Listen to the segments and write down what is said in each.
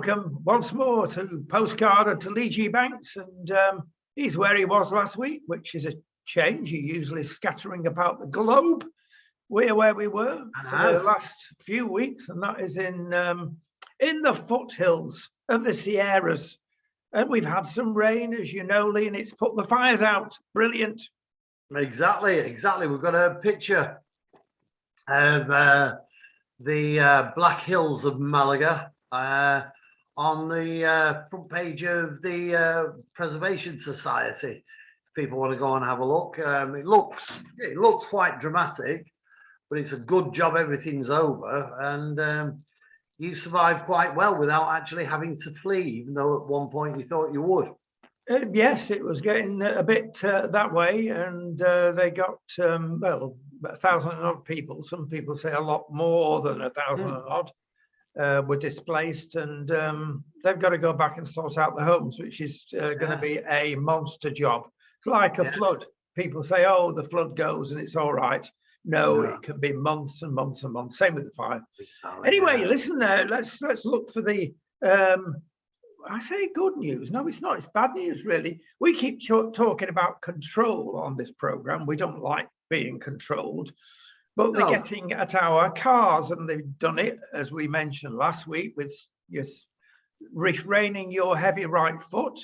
Welcome once more to Postcard and to Leigh Banks, and he's where he was last week, which is a change. You're usually scattering about the globe. We're where we were for the last few weeks, and that is in the foothills of the Sierras. And we've had some rain, as you know, Leigh, and it's put the fires out. Brilliant. Exactly. We've got a picture of the Black Hills of Malaga on the front page of the Preservation Society. If people want to go and have a look, it looks quite dramatic, but it's a good job everything's over, and you survived quite well without actually having to flee, even though at one point you thought you would. Yes, it was getting a bit that way, and they got, well, 1,000 and odd people. Some people say a lot more than 1,000 and odd were displaced, and they've got to go back and sort out the homes, which is going to be a monster job. It's like a flood. People say, oh, the flood goes and it's all right. No, it can be months and months and months. Same with the fire. Anyway, listen, let's look for the I say good news. No, it's not. It's bad news, really. We keep talking about control on this program. We don't like being controlled, but they're getting at our cars, and they've done it, as we mentioned last week, with refraining your heavy right foot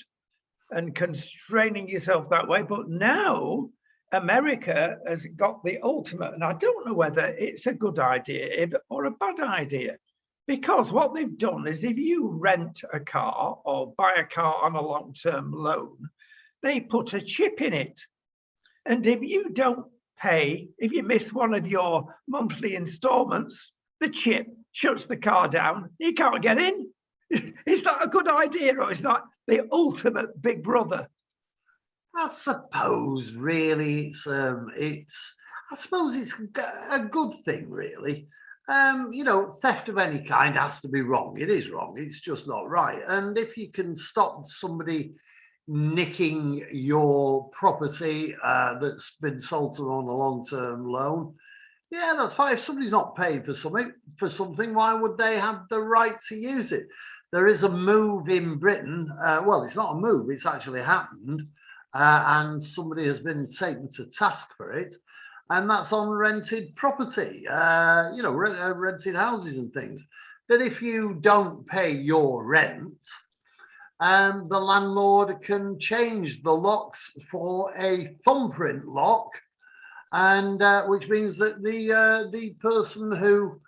and constraining yourself that way. But now America has got the ultimate, and I don't know whether it's a good idea or a bad idea. Because what they've done is, if you rent a car or buy a car on a long-term loan, they put a chip in it. And if you don't pay, if you miss one of your monthly installments, the chip shuts the car down. You can't get in. Is that a good idea, or is that the ultimate big brother? I suppose really it's I suppose it's a good thing, really. You know, theft of any kind has to be wrong. It is wrong. It's just not right. And if you can stop somebody nicking your property that's been sold to them on a long-term loan, yeah, that's fine. If somebody's not paid for something, why would they have the right to use it? There is a move in Britain. Well, it's not a move. It's actually happened. And somebody has been taken to task for it. And that's on rented property, you know, rented houses and things. That if you don't pay your rent, the landlord can change the locks for a thumbprint lock, and which means that the person who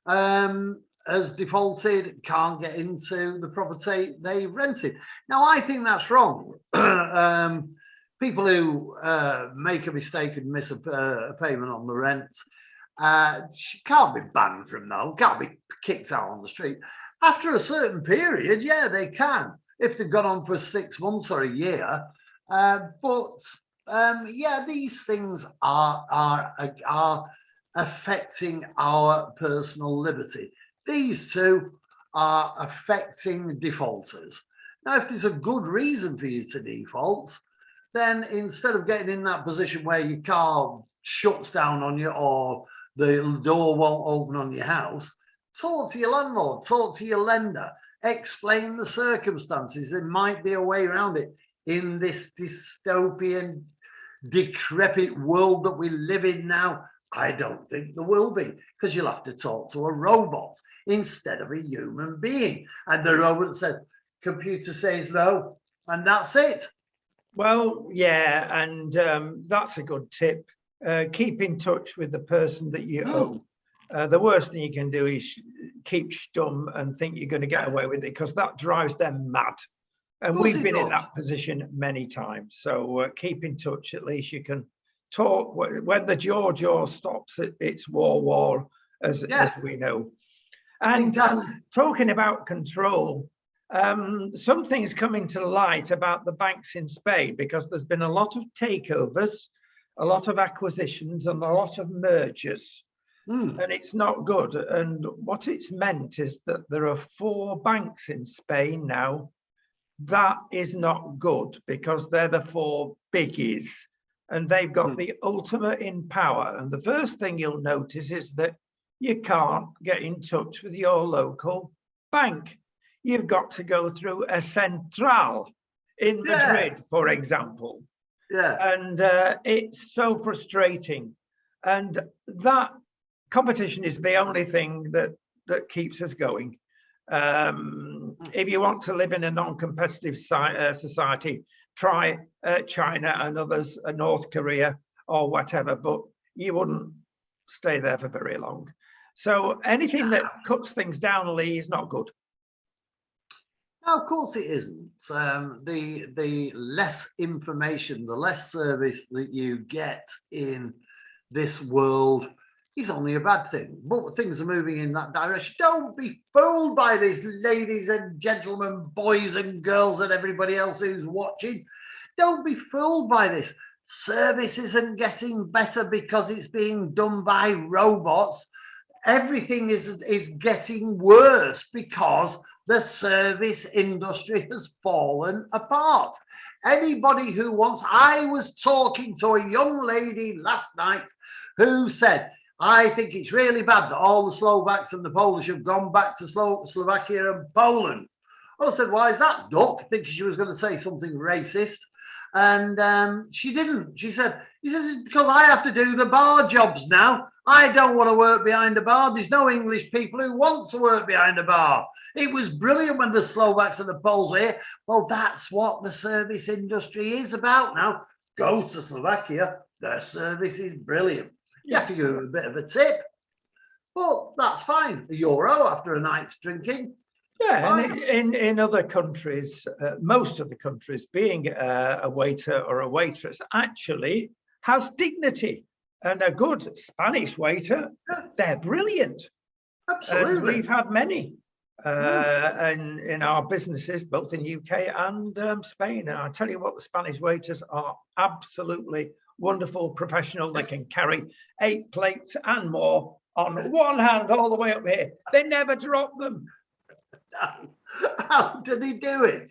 has defaulted can't get into the property they rented. Now, I think that's wrong. People who make a mistake and miss a payment on the rent can't be banned from that, can't be kicked out on the street. After a certain period, yeah, they can, if they've gone on for 6 months or a year. But yeah, these things are affecting our personal liberty. These two are affecting defaulters. Now, if there's a good reason for you to default, then instead of getting in that position where your car shuts down on you or the door won't open on your house, talk to your landlord, talk to your lender, explain the circumstances. There might be a way around it in this dystopian, decrepit world that we live in now. I don't think there will be, because you'll have to talk to a robot instead of a human being. And the robot said, computer says no, and that's it. Well, yeah, and that's a good tip. Keep in touch with the person that you owe. The worst thing you can do is keep stum and think you're going to get away with it, because that drives them mad. And we've been in that position many times. So keep in touch. At least you can talk. When the jaw stops, it's war, as we know. And talking about control, something's coming to light about the banks in Spain, because there's been a lot of takeovers, a lot of acquisitions, and a lot of mergers, and it's not good. And what it's meant is that there are 4 banks in Spain now. That is not good, because they're the 4 biggies, and they've got the ultimate in power. And the first thing you'll notice is that you can't get in touch with your local bank. you've got to go through a central in Madrid, for example. Yeah. And it's so frustrating. And that competition is the only thing that keeps us going. If you want to live in a non-competitive society, try China and others, North Korea or whatever, but you wouldn't stay there for very long. So anything that cuts things down, Leigh, is not good. No, of course it isn't. The less information, the less service that you get in this world is only a bad thing. But things are moving in that direction. Don't be fooled by this, ladies and gentlemen, boys and girls, and everybody else who's watching. Don't be fooled by this. Service isn't getting better because it's being done by robots. Everything is getting worse because the service industry has fallen apart. Anybody who wants, I was talking to a young lady last night who said, I think it's really bad that all the Slovaks and the Polish have gone back to Slovakia and Poland. Well, I said, why is that, Duck? Thinking she was going to say something racist. And she didn't. She says, it's because I have to do the bar jobs now. I don't want to work behind a bar. There's no English people who want to work behind a bar. It was brilliant when the Slovaks and the Poles were here. Well, that's what the service industry is about now. Go to Slovakia. Their service is brilliant. You have to give them a bit of a tip. But that's fine. €1 after a night's drinking. Yeah, and in other countries, most of the countries, being a waiter or a waitress actually has dignity. And a good Spanish waiter, they're brilliant. Absolutely. And we've had many and in our businesses, both in UK and Spain. And I tell you what, the Spanish waiters are absolutely wonderful, professional. They can carry 8 plates and more on one hand all the way up here. They never drop them. How do they do it?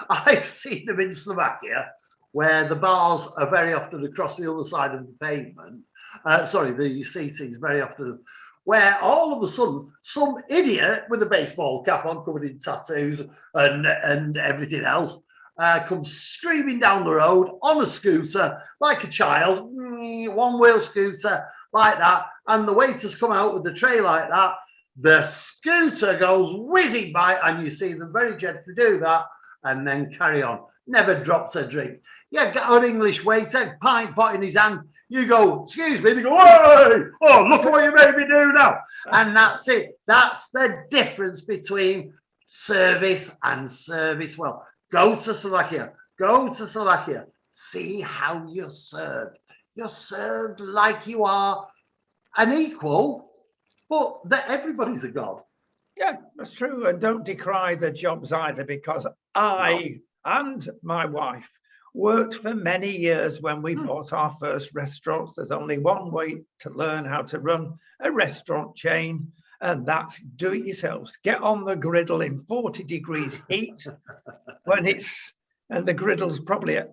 I've seen them in Slovakia, where the bars are very often across the other side of the pavement. The seating's very often, where all of a sudden some idiot with a baseball cap on, covered in tattoos and everything else, comes screaming down the road on a scooter like a child, one-wheel scooter like that, and the waiters come out with the tray like that. The scooter goes whizzing by, and you see them very gently do that and then carry on. Never drops a drink. Yeah, get an English waiter, pint pot in his hand. You go, excuse me, they go, hey, oh, look what you made me do now. And that's it. That's the difference between service and service well. Go to Slovakia. Go to Slovakia. See how you're served. You're served like you are an equal, but that everybody's a god. Yeah, that's true. And don't decry the jobs either, because I and my wife worked for many years when we bought our first restaurants. There's only one way to learn how to run a restaurant chain, and that's do it yourselves. Get on the griddle in 40 degrees heat and the griddle's probably at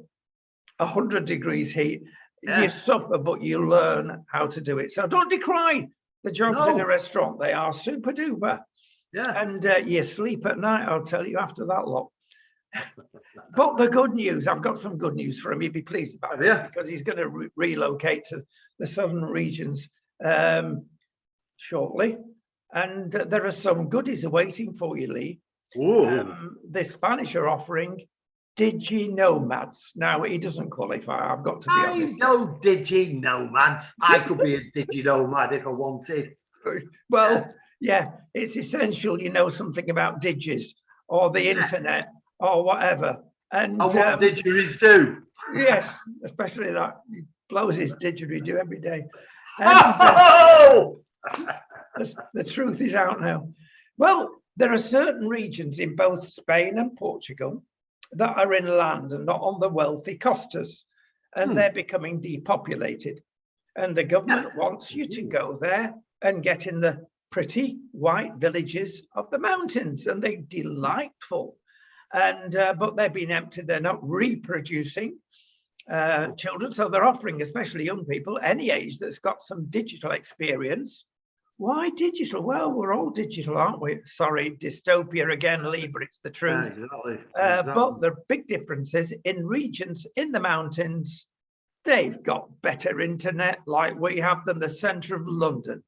100 degrees heat. Yeah. You suffer, but you learn how to do it. So don't decry the jobs in a restaurant. They are super duper. Yeah. And you sleep at night, I'll tell you, after that lot. But the good news, I've got some good news for him. He'd be pleased about it, because he's going to relocate to the southern regions shortly. And there are some goodies awaiting for you, Leigh. The Spanish are offering digi-nomads. Now, he doesn't qualify, I've got to be honest. I know digi-nomads. I could be a digi-nomad if I wanted. Well, yeah, it's essential you know something about digis or the internet or whatever. And what didgeridoo do. Yes, especially that. He blows his didgeridoo every day. And, the truth is out now. Well, there are certain regions in both Spain and Portugal that are inland and not on the wealthy costas, and they're becoming depopulated. And the government wants you to go there and get in the pretty white villages of the mountains, and they're delightful. And but they've been emptied. They're not reproducing children, so they're offering, especially young people, any age that's got some digital experience, Why digital? Well, we're all digital, aren't we? Sorry, dystopia again, Leigh, but it's the Yeah, truth. exactly. But the big difference is in regions in the mountains, they've got better internet like we have than the centre of London.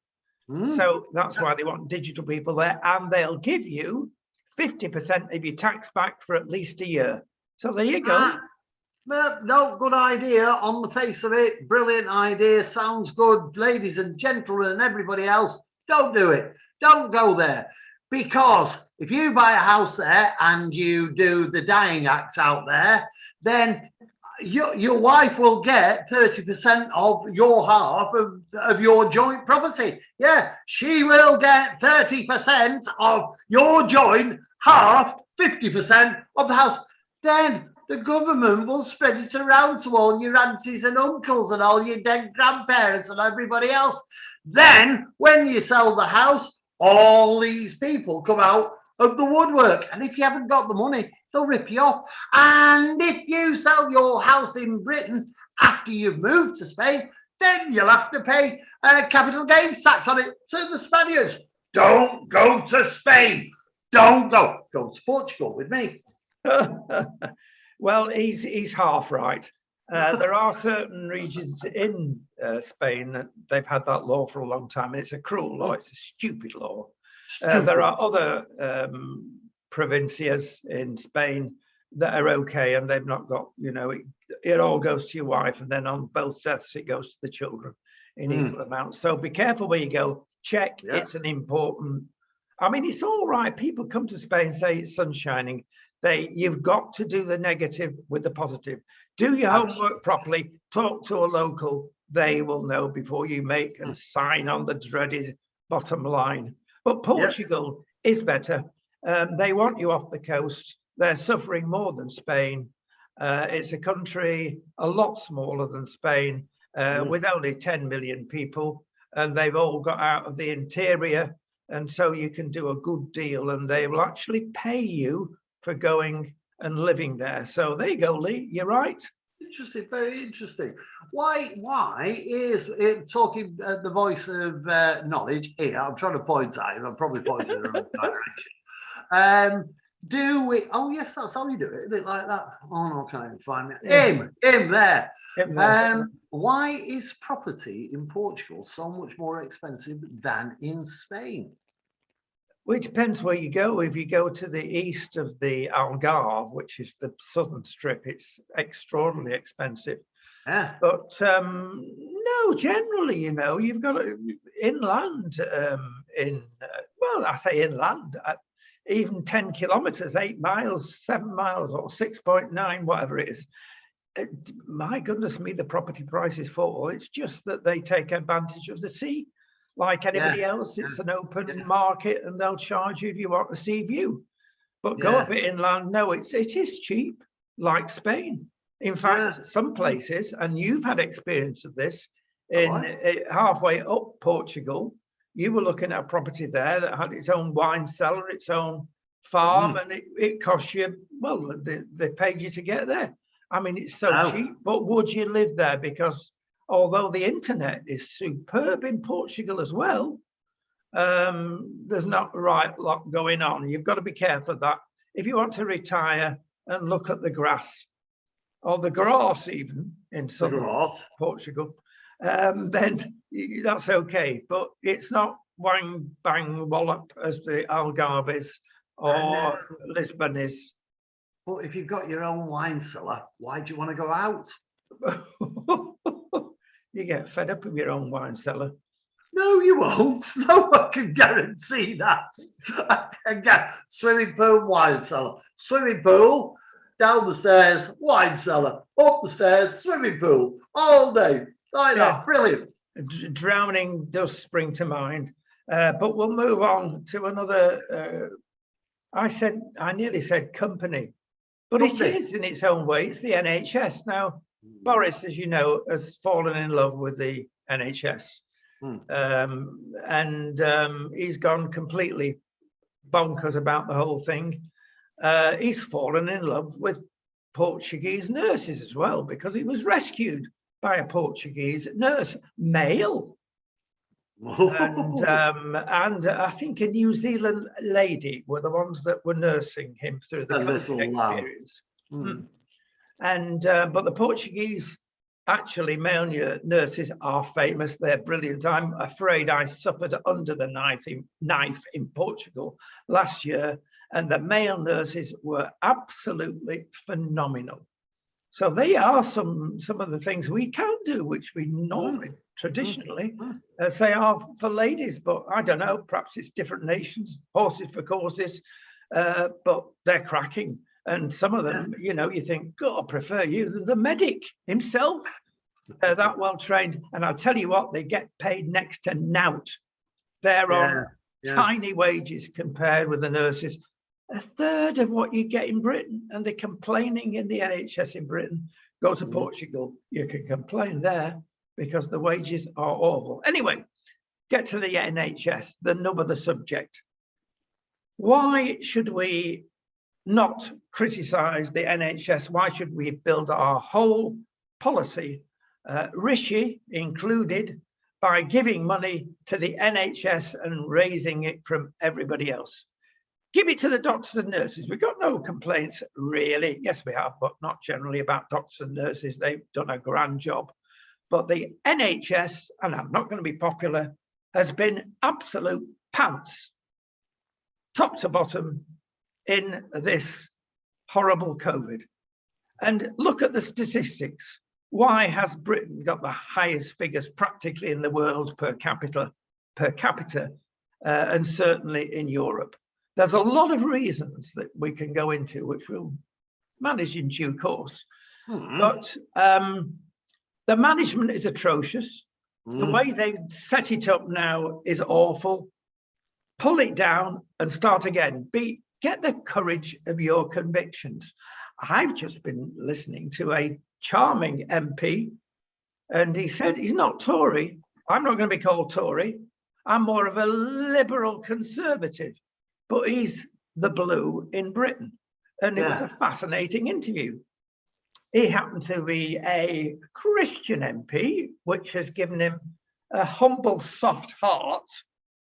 So that's why they want digital people there, and they'll give you 50% of your tax back for at least a year. So there you go. No, good idea on the face of it. Brilliant idea. Sounds good. Ladies and gentlemen and everybody else, don't do it. Don't go there. Because if you buy a house there and you do the dying act out there, then your wife will get 30% of your half of your joint property. Yeah, she will get 30% of your joint half, 50% of the house. Then the government will spread it around to all your aunties and uncles and all your dead grandparents and everybody else. Then when you sell the house, all these people come out of the woodwork. And if you haven't got the money, they'll rip you off. And if you sell your house in Britain after you've moved to Spain, then you'll have to pay capital gains tax on it. So the Spaniards, don't go to Spain. Don't go. Go to Portugal with me. Well, he's half right. There are certain regions in Spain that they've had that law for a long time, and it's a cruel law. It's a stupid law. There are other provincias in Spain that are okay, and they've not got, it all goes to your wife, and then on both deaths it goes to the children in equal amounts. So be careful where you go. Check. Yeah. It's an important. I mean, it's all right. People come to Spain and say it's sun shining. You've got to do the negative with the positive. Do your homework properly. Talk to a local. They will know before you make and sign on the dreaded bottom line. But Portugal is better. They want you off the coast. They're suffering more than Spain. It's a country a lot smaller than Spain, with only 10 million people, and they've all got out of the interior. And so you can do a good deal, and they will actually pay you for going and living there. So there you go, Leigh. You're right. Interesting, very interesting. Why is it talking the voice of knowledge here? I'm trying to point at him. I'm probably pointing in the wrong direction. Do we? Oh yes, that's how you do it. Isn't it like that? Oh no, can't even find it. Him there. Why is property in Portugal so much more expensive than in Spain? Well, it depends where you go. If you go to the east of the Algarve, which is the southern strip, it's extraordinarily expensive. Yeah. But no, generally, you've got inland well, I say inland, even 10 kilometers, 8 miles, 7 miles, or 6.9, whatever it is. My goodness me, the property prices fall. It's just that they take advantage of the sea. Like anybody else, it's an open market, and they'll charge you if you want a sea view. But go a bit inland, no, it is cheap, like Spain. In fact, some places, and you've had experience of this, halfway up Portugal, you were looking at a property there that had its own wine cellar, its own farm, and it cost you, well, they paid you to get there. I mean, it's so cheap, but would you live there? Because although the internet is superb in Portugal as well, there's not the right lot going on. You've got to be careful that if you want to retire and look at the grass, or the grass even in southern Portugal, then that's okay. But it's not wang, bang, wallop as the Algarve is or Lisbon is. But if you've got your own wine cellar, why do you want to go out? You get fed up with your own wine cellar. No, you won't. No one can guarantee that. Again, swimming pool, wine cellar. Swimming pool, down the stairs, wine cellar. Up the stairs, swimming pool. All day. Like that. Brilliant. Drowning does spring to mind. But we'll move on to another. I nearly said company. But it is in its own way. It's the NHS. Now, Boris, as you know, has fallen in love with the NHS. And he's gone completely bonkers about the whole thing. He's fallen in love with Portuguese nurses as well, because he was rescued by a Portuguese nurse, male. And I think a New Zealand lady were the ones that were nursing him through the A COVID little lamb. experience. And but the Portuguese, actually, male nurses are famous. They're brilliant. I'm afraid I suffered under the knife in Portugal last year, and the male nurses were absolutely phenomenal. So they are some of the things we can do, which we normally traditionally say are for ladies. But I don't know, perhaps it's different nations, horses for courses, but they're cracking. And some of them, you know, you think, God, I prefer you. The medic himself, that well trained. And I'll tell you what, they get paid next to nout. They're on tiny wages compared with the nurses. A third of what you get in Britain, and they're complaining in the NHS in Britain. Go to Portugal, you can complain there because the wages are awful. Anyway, get to the NHS, the nub of the subject. Why should we not criticise the NHS? Why should we build our whole policy, Rishi included, by giving money to the NHS and raising it from everybody else? Give it to the doctors and nurses. We've got no complaints, really. Yes, we have, but not generally about doctors and nurses. They've done a grand job. But the NHS, and I'm not going to be popular, has been absolute pants, top to bottom, in this horrible COVID. And look at the statistics. Why has Britain got the highest figures practically in the world per capita, and certainly in Europe? There's a lot of reasons that we can go into, which we'll manage in due course. But the management is atrocious. The way they've set it up now is awful. Pull it down and start again. Get the courage of your convictions. I've just been listening to a charming MP, and he said he's not Tory. I'm not going to be called Tory. I'm more of a liberal conservative. But he's the blue in Britain. And it was a fascinating interview. He happened to be a Christian MP, which has given him a humble, soft heart,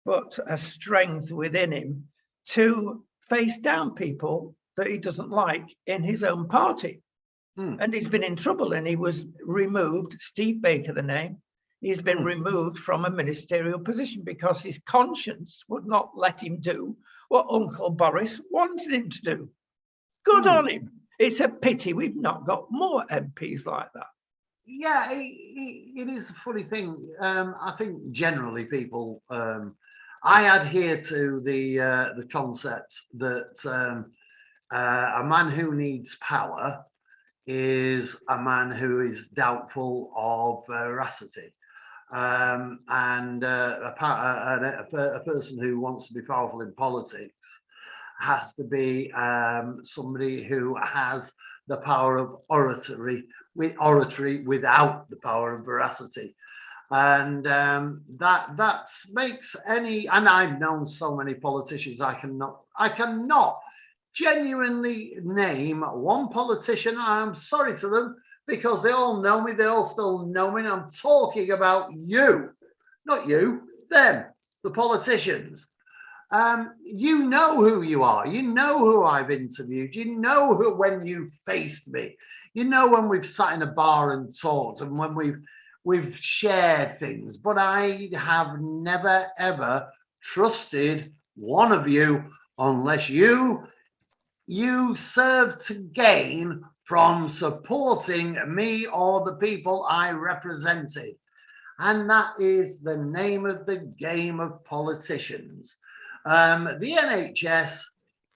but a strength within him to face down people that he doesn't like in his own party. And he's been in trouble, and he was removed, Steve Baker, the name, he's been removed from a ministerial position because his conscience would not let him do what Uncle Boris wanted him to do. Good on him. It's a pity we've not got more MPs like that. Yeah, it is a funny thing. I think generally people, I adhere to the concept that a man who needs power is a man who is doubtful of veracity. And a person who wants to be powerful in politics has to be somebody who has the power of oratory without the power of veracity. And that makes any, and I've known so many politicians, I cannot genuinely name one politician, I'm sorry to them, because they all know me, they all still know me. I'm talking about you, not you, them, the politicians. You know who you are. You know who I've interviewed. You know who when you faced me. You know when we've sat in a bar and talked, and when we've shared things. But I have never ever trusted one of you unless you serve to gain from supporting me or the people I represented. And that is the name of the game of politicians. The NHS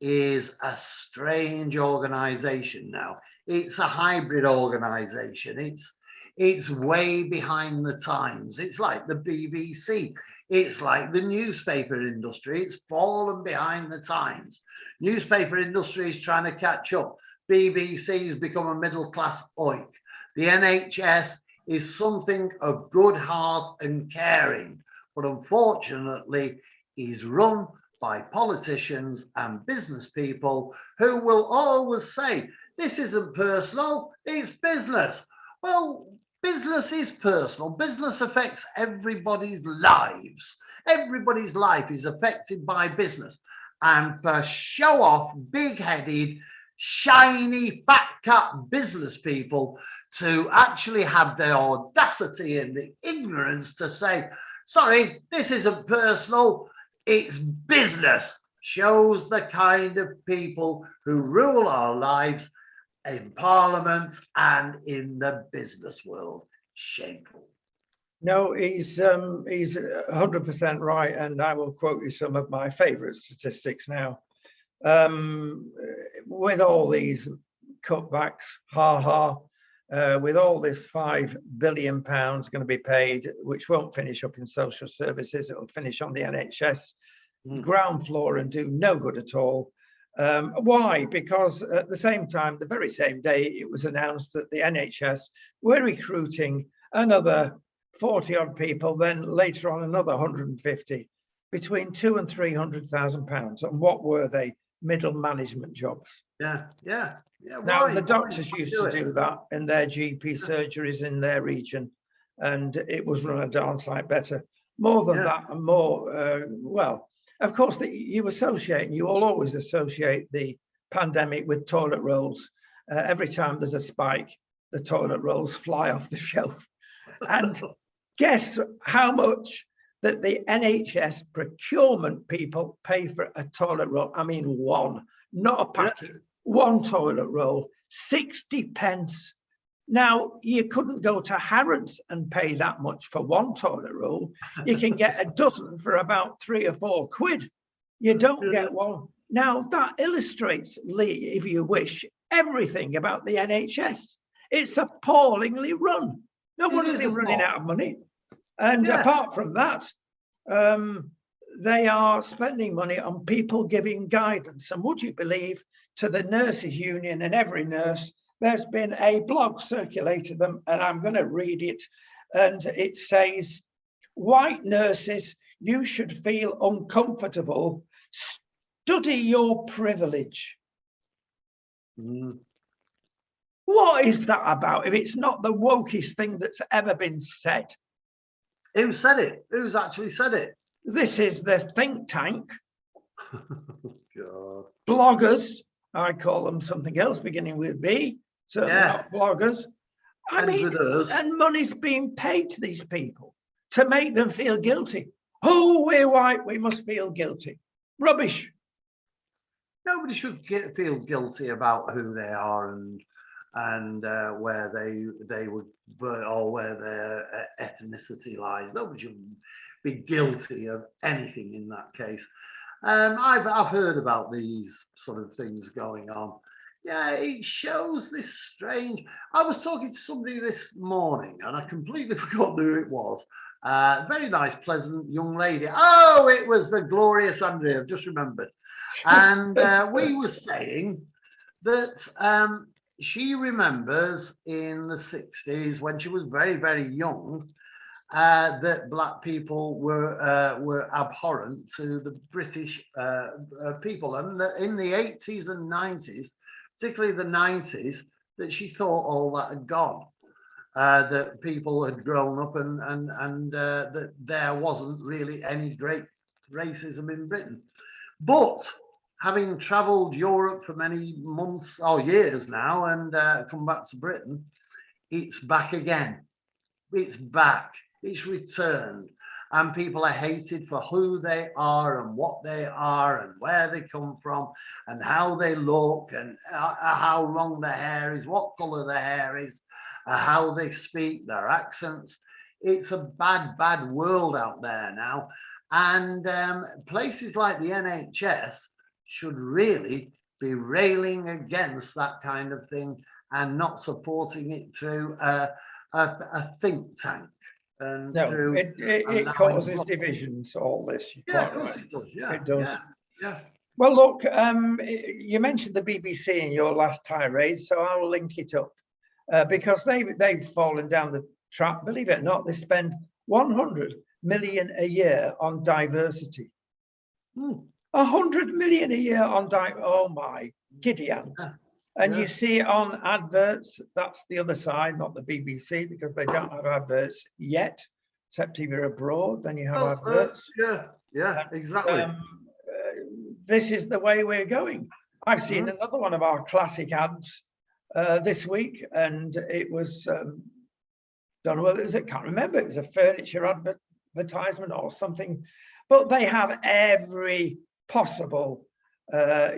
is a strange organization now. It's a hybrid organization. It's way behind the times. It's like the BBC. It's like the newspaper industry. It's fallen behind the times. Newspaper industry is trying to catch up. BBC has become a middle-class oik. The NHS is something of good heart and caring, but unfortunately is run by politicians and business people who will always say, this isn't personal, it's business. Well, Business is personal. Business affects everybody's lives. Everybody's life is affected by business. And for show off, big-headed, shiny, fat cat business people to actually have the audacity and the ignorance to say, sorry, this isn't personal, it's business, shows the kind of people who rule our lives in Parliament and in the business world. Shameful. No, he's 100% right, and I will quote you some of my favourite statistics now. With all these cutbacks, with all this £5 billion going to be paid, which won't finish up in social services, it'll finish on the NHS ground floor and do no good at all. Why? Because at the same time, the very same day, it was announced that the NHS were recruiting another 40 odd people, then later on another 150, between £200,000 and £300,000. And what were they? Middle management jobs. Yeah. Now, the doctors used to do that in their GP surgeries in their region, and it was run a darn sight better. More than that, and more, well, of course, you associate, and you will always associate the pandemic with toilet rolls. Every time there's a spike, the toilet rolls fly off the shelf. And guess how much that the NHS procurement people pay for a toilet roll? I mean, one, not a packet, one toilet roll, 60 pence. Now, you couldn't go to Harrods and pay that much for one toilet roll. You can get a dozen for about £3 or £4. You don't get one. Now, that illustrates, Leigh, if you wish, everything about the NHS. It's appallingly run. Nobody's running out of money. And apart from that, they are spending money on people giving guidance. And would you believe, to the nurses union and every nurse, there's been a blog circulated them, and I'm going to read it. And it says, white nurses, you should feel uncomfortable. Study your privilege. What is that about if it's not the wokest thing that's ever been said? Who said it? Who's actually said it? This is the think tank. God. Bloggers, I call them something else beginning with B, certainly not bloggers. I mean, and money's being paid to these people to make them feel guilty. Oh, we're white, we must feel guilty. Rubbish. Nobody should feel guilty about who they are and where they would, or where their ethnicity lies. Nobody should be guilty of anything in that case. I've heard about these sort of things going on. Yeah, it shows this strange. I was talking to somebody this morning, and I completely forgot who it was. Very nice, pleasant young lady. Oh, it was the glorious Andrea. I've just remembered. And we were saying that she remembers in the 60s, when she was very, very young, that black people were abhorrent to the British people, and that in the 80s and 90s, particularly the 90s, that she thought all that had gone, that people had grown up and that there wasn't really any great racism in Britain. But having travelled Europe for many months or years now and come back to Britain, it's back again. It's back. It's returned. And people are hated for who they are and what they are and where they come from and how they look and how long their hair is, what colour their hair is, how they speak, their accents. It's a bad, bad world out there now. And places like the NHS should really be railing against that kind of thing and not supporting it through a think tank. And no, it causes divisions, all this. Yeah, of course it does. Yeah, it does. Yeah. Well, look, you mentioned the BBC in your last tirade, so I'll link it up because they've fallen down the trap. Believe it or not, they spend 100 million a year on diversity. 100 million a year on oh my giddy aunt. And Yeah. you see it on adverts. That's the other side, not the BBC, because they don't have adverts yet, except if you're abroad, then you have adverts. Yeah, exactly. This is the way we're going. I've seen another one of our classic ads this week, and it was don't know whether it was, I can't remember, it was a furniture advertisement or something, but they have every possible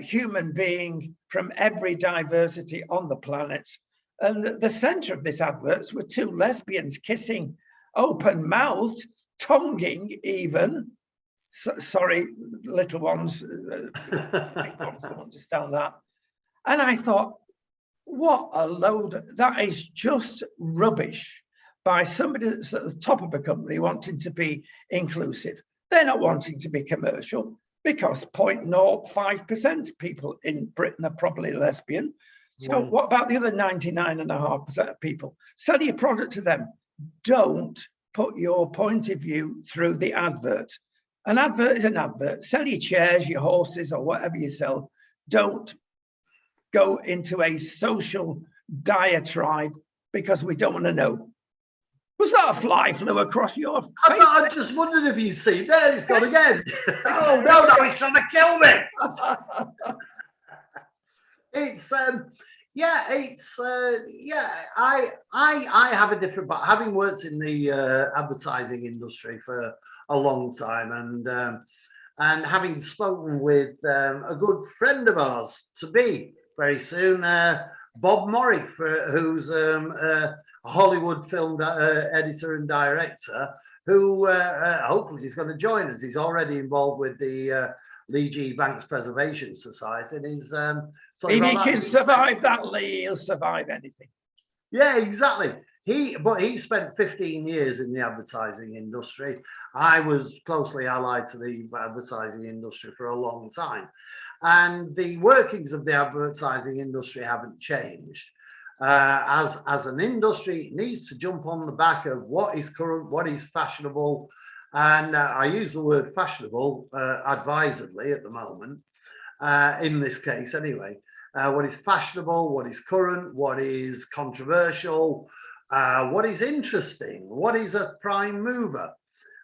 human being from every diversity on the planet. And the center of this adverts were two lesbians kissing, open mouthed, tonguing even. Sorry, little ones, big ones don't understand that. And I thought, what a load, that is just rubbish by somebody that's at the top of a company wanting to be inclusive. They're not wanting to be commercial because 0.05% of people in Britain are probably lesbian. So what about the other 99.5% of people? Sell your product to them. Don't put your point of view through the advert. An advert is an advert. Sell your chairs, your horses, or whatever you sell. Don't go into a social diatribe because we don't want to know. Was that a fly flew across your face? I just wondered if you see there, he's gone again. Oh no, he's trying to kill me. I have a different, but having worked in the advertising industry for a long time, and having spoken with a good friend of ours to be very soon, Bob Morey, who's a Hollywood film editor and director, who hopefully is going to join us. He's already involved with the Leigh Banks Preservation Society, and he's if he can survive that, Leigh, he'll survive anything. Yeah, exactly. He spent 15 years in the advertising industry. I was closely allied to the advertising industry for a long time, and the workings of the advertising industry haven't changed. As an industry, it needs to jump on the back of what is current, what is fashionable, and I use the word fashionable advisedly at the moment, in this case anyway. What is fashionable, what is current, what is controversial, what is interesting, what is a prime mover.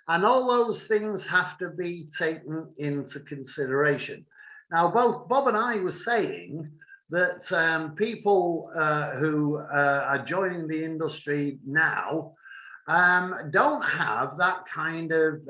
And all those things have to be taken into consideration. Now, both Bob and I were saying that people who are joining the industry now don't have that kind of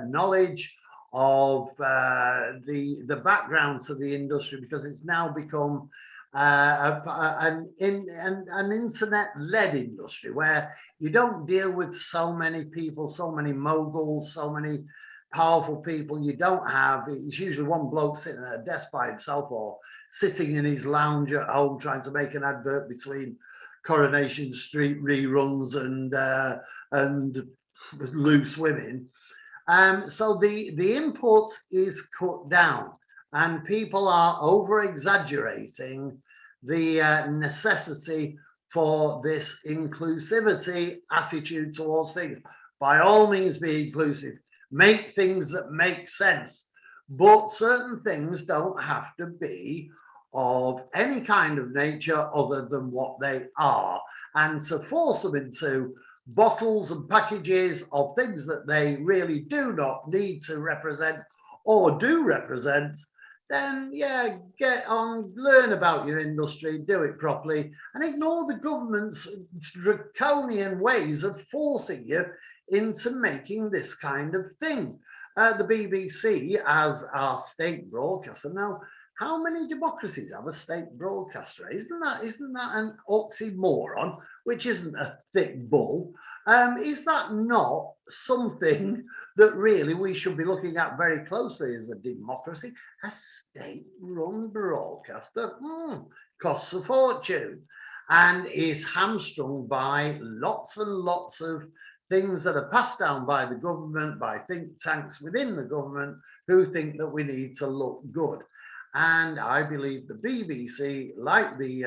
knowledge of the background to the industry, because it's now become an internet-led industry where you don't deal with so many people, so many moguls, so many powerful people. You don't have, it's usually one bloke sitting at a desk by himself or sitting in his lounge at home trying to make an advert between Coronation Street reruns and Loose Women. So the input is cut down, and people are over exaggerating the necessity for this inclusivity attitude towards things. By all means, be inclusive, make things that make sense, but certain things don't have to be of any kind of nature other than what they are, and to force them into bottles and packages of things that they really do not need to represent or do represent, then yeah, get on, learn about your industry, do it properly, and ignore the government's draconian ways of forcing you into making this kind of thing. The BBC, as our state broadcaster, now how many democracies have a state broadcaster? Isn't that an oxymoron, which isn't a thick bull? Is that not something that really we should be looking at very closely as a democracy? A state-run broadcaster costs a fortune and is hamstrung by lots and lots of things that are passed down by the government, by think tanks within the government who think that we need to look good. And I believe the BBC, like the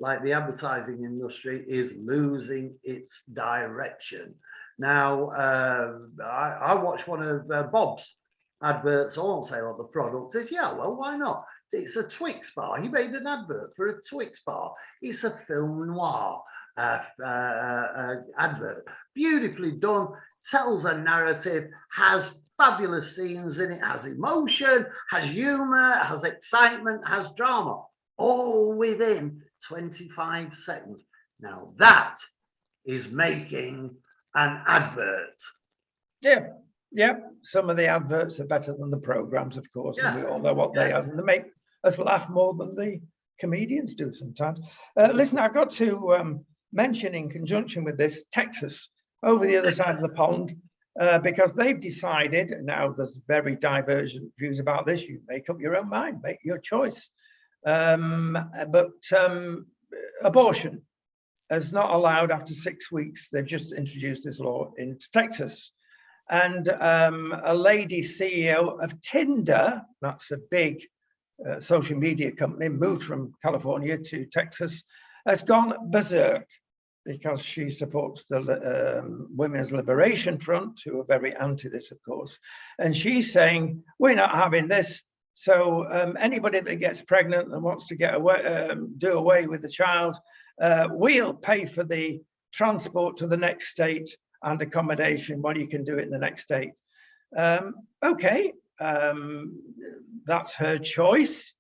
advertising industry, is losing its direction. Now, I watched one of Bob's adverts. I won't say what the product is. Yeah, well, why not? It's a Twix bar. He made an advert for a Twix bar. It's a film noir advert, beautifully done, tells a narrative, has fabulous scenes in it, has emotion, has humor, has excitement, has drama, all within 25 seconds. Now that is making an advert. Yeah. Some of the adverts are better than the programs, of course, and we all know what they are, and they make us laugh more than the comedians do sometimes. Listen, I've got to mention in conjunction with this, Texas, over the other side of the pond, because they've decided, now there's very divergent views about this, you make up your own mind, make your choice. But abortion is not allowed after 6 weeks. They've just introduced this law into Texas. And a lady CEO of Tinder, that's a big social media company, moved from California to Texas, has gone berserk because she supports the Women's Liberation Front, who are very anti this, of course. And she's saying, we're not having this. So anybody that gets pregnant and wants to get away, do away with the child, we'll pay for the transport to the next state and accommodation while you can do it in the next state. Okay, that's her choice.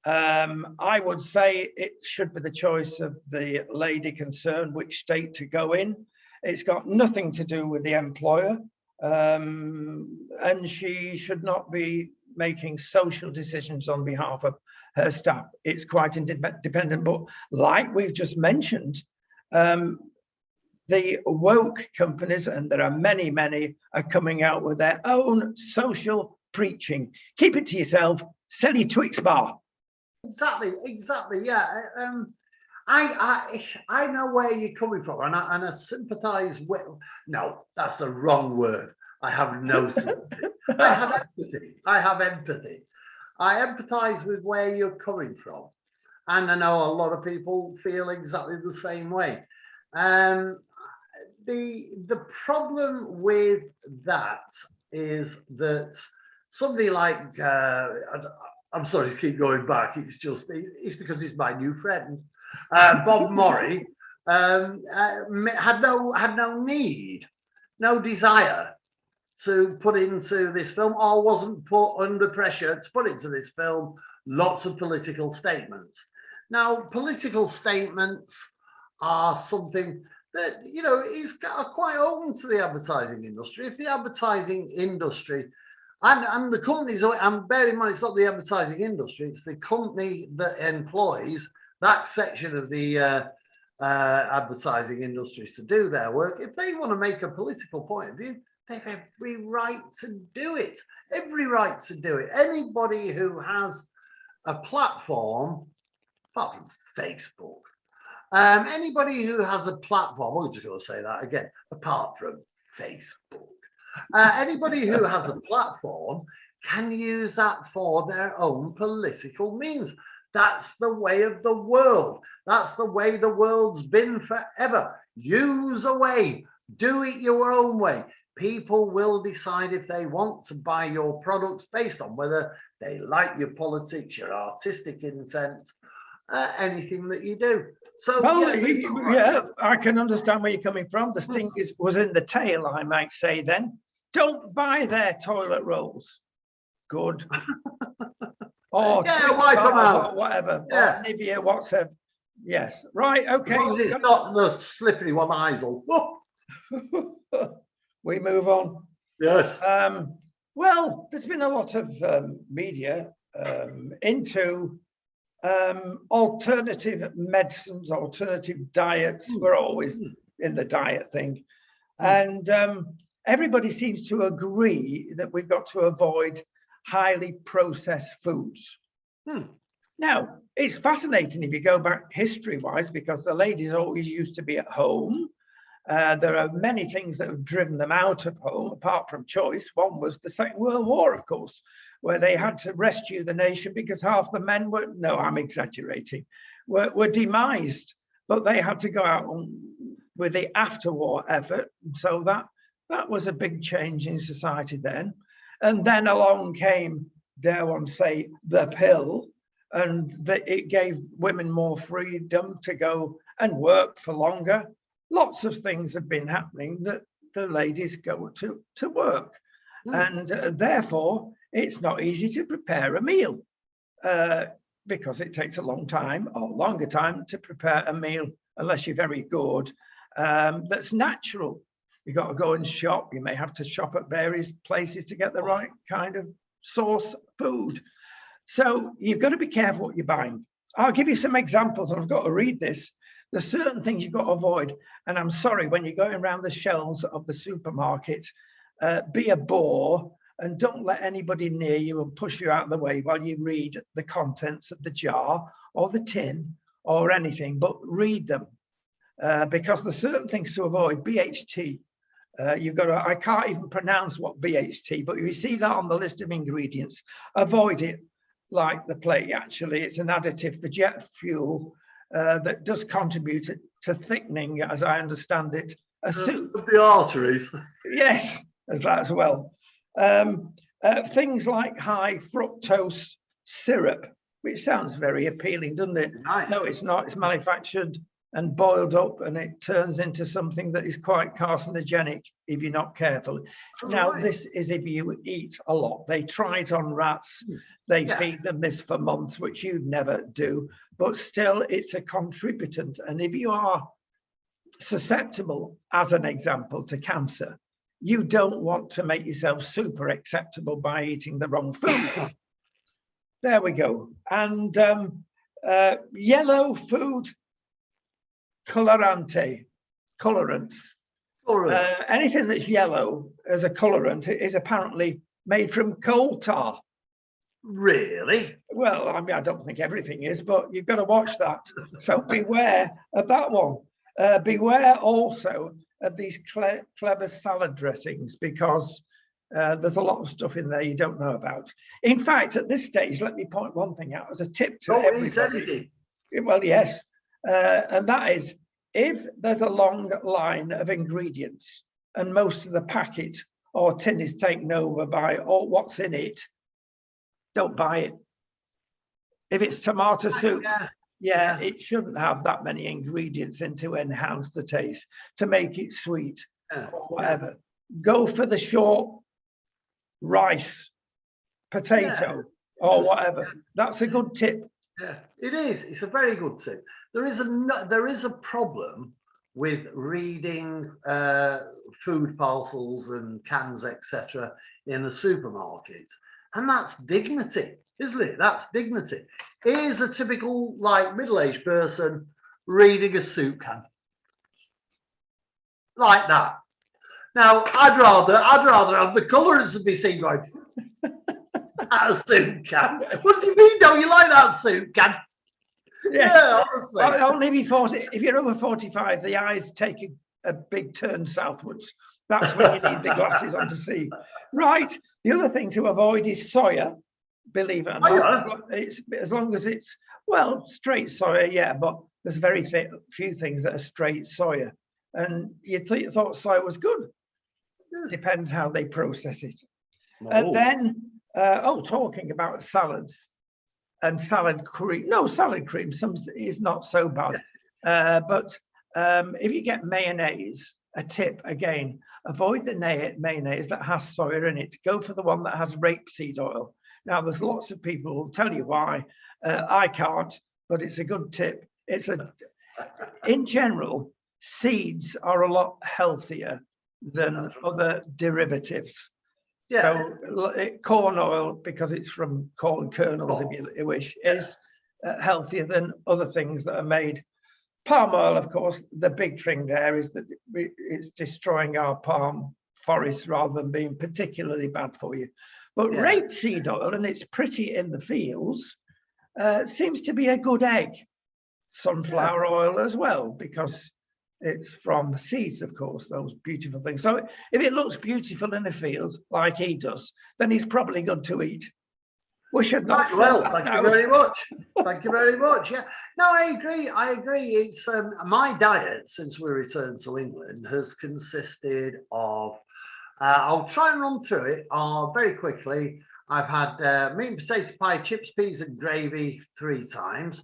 I would say it should be the choice of the lady concerned which state to go in. It's got nothing to do with the employer, and she should not be making social decisions on behalf of her staff. It's quite independent, but like we've just mentioned, the woke companies, and there are many, are coming out with their own social preaching. Keep it to yourself, sell your Twix bar. Exactly, yeah. I know where you're coming from, and I sympathise with. No, that's the wrong word. I have no sympathy. I have empathy. I empathise with where you're coming from, and I know a lot of people feel exactly the same way. The problem with that is that somebody like I'm sorry to keep going back. It's because he's my new friend. Bob Morey had no need, no desire to put into this film, or wasn't put under pressure to put into this film lots of political statements. Now, political statements are something that, you know, is quite open to the advertising industry. If the advertising industry and the companies, and bear in mind, it's not the advertising industry, it's the company that employs that section of the advertising industry to do their work. If they want to make a political point of view, they have every right to do it. Every right to do it. Anybody who has a platform, apart from Facebook, anybody who has a platform, I'm just going to say that again, apart from Facebook, anybody who has a platform can use that for their own political means. That's the way of the world. That's the way the world's been forever. Use a way, do it your own way. People will decide if they want to buy your products based on whether they like your politics, your artistic intent, anything that you do. So, well, I can understand where you're coming from. The sting was in the tail, I might say then. Don't buy their toilet rolls. Good. Or wipe them out. Or whatever. Yeah. Or Nivea, whatever. Yes. Right. Okay. As long as it's not the slippery one, Isel. We move on. Yes. Well, there's been a lot of media into alternative medicines, alternative diets. We're always in the diet thing. And everybody seems to agree that we've got to avoid highly processed foods. Now, it's fascinating if you go back history-wise, because the ladies always used to be at home. There are many things that have driven them out of home, apart from choice. One was the Second World War, of course, where they had to rescue the nation because half the men were, no, I'm exaggerating, were demised, but they had to go out with the after-war effort. So that was a big change in society then. And then along came, dare one say, the pill, and that it gave women more freedom to go and work for longer. Lots of things have been happening that the ladies go to work, and therefore it's not easy to prepare a meal because it takes a long time or longer time to prepare a meal unless you're very good. That's natural. You've got to go and shop. You may have to shop at various places to get the right kind of source food. So you've got to be careful what you're buying. I'll give you some examples, and I've got to read this. There's certain things you've got to avoid. And I'm sorry, when you're going around the shelves of the supermarket, be a bore and don't let anybody near you and push you out of the way while you read the contents of the jar or the tin or anything, but read them because there's certain things to avoid. BHT. You've got to, I can't even pronounce what BHT, but if you see that on the list of ingredients, avoid it like the plague. Actually, it's an additive for jet fuel that does contribute to thickening, as I understand it, a soup. Of the arteries. Yes, as that as well. Things like high fructose syrup, which sounds very appealing, doesn't it? Nice. No, it's not. It's manufactured and boiled up, and it turns into something that is quite carcinogenic if you're not careful. Now, this is if you eat a lot. They try it on rats. They feed them this for months, which you'd never do, but still it's a contributant. And if you are susceptible, as an example, to cancer, you don't want to make yourself super acceptable by eating the wrong food. There we go. And yellow food colorants. Anything that's yellow as a colorant is apparently made from coal tar. Really? Well, I mean, I don't think everything is, but you've got to watch that. So beware of that one. Beware also of these clever salad dressings, because there's a lot of stuff in there you don't know about. In fact, at this stage, let me point one thing out as a tip to everybody. Well, yes, and that is, if there's a long line of ingredients and most of the packet or tin is taken over by what's in it, don't buy it. If it's tomato soup, it shouldn't have that many ingredients in to enhance the taste, to make it sweet or whatever. Go for the short rice, potato or whatever. That's a good tip. Yeah, it is. It's a very good tip. There is a problem with reading food parcels and cans, etc., in a supermarket, and that's dignity, isn't it? That's dignity. Here's a typical middle-aged person reading a soup can like that. Now, I'd rather have the colours to be seen going at a soup can. What do you mean? Don't you like that soup can? Yeah, honestly. Only if you're over 45, the eyes take a big turn southwards. That's when you need the glasses on to see. Right. The other thing to avoid is soya. Believe it or not, it's as long as it's straight soya, but there's very few things that are straight soya. And you thought soya was good. Depends how they process it. And then, talking about salads and salad cream. No, salad cream is not so bad. But if you get mayonnaise, a tip again, avoid the mayonnaise that has soya in it. Go for the one that has rapeseed oil. Now, there's lots of people who will tell you why. I can't, but it's a good tip. In general, seeds are a lot healthier than other derivatives. So corn oil, because it's from corn kernels, if you wish, is healthier than other things that are made. Palm oil, of course, the big thing there is that it's destroying our palm forests rather than being particularly bad for you. But rapeseed oil, and it's pretty in the fields, seems to be a good egg. Sunflower oil as well, because it's from seeds, of course, those beautiful things. So if it looks beautiful in the fields, like he does, then he's probably good to eat. We should not. Thank you very much. Thank you very much. Yeah. No, I agree. It's my diet since we returned to England has consisted of, I'll try and run through it very quickly. I've had meat and potato pie, chips, peas and gravy 3 times.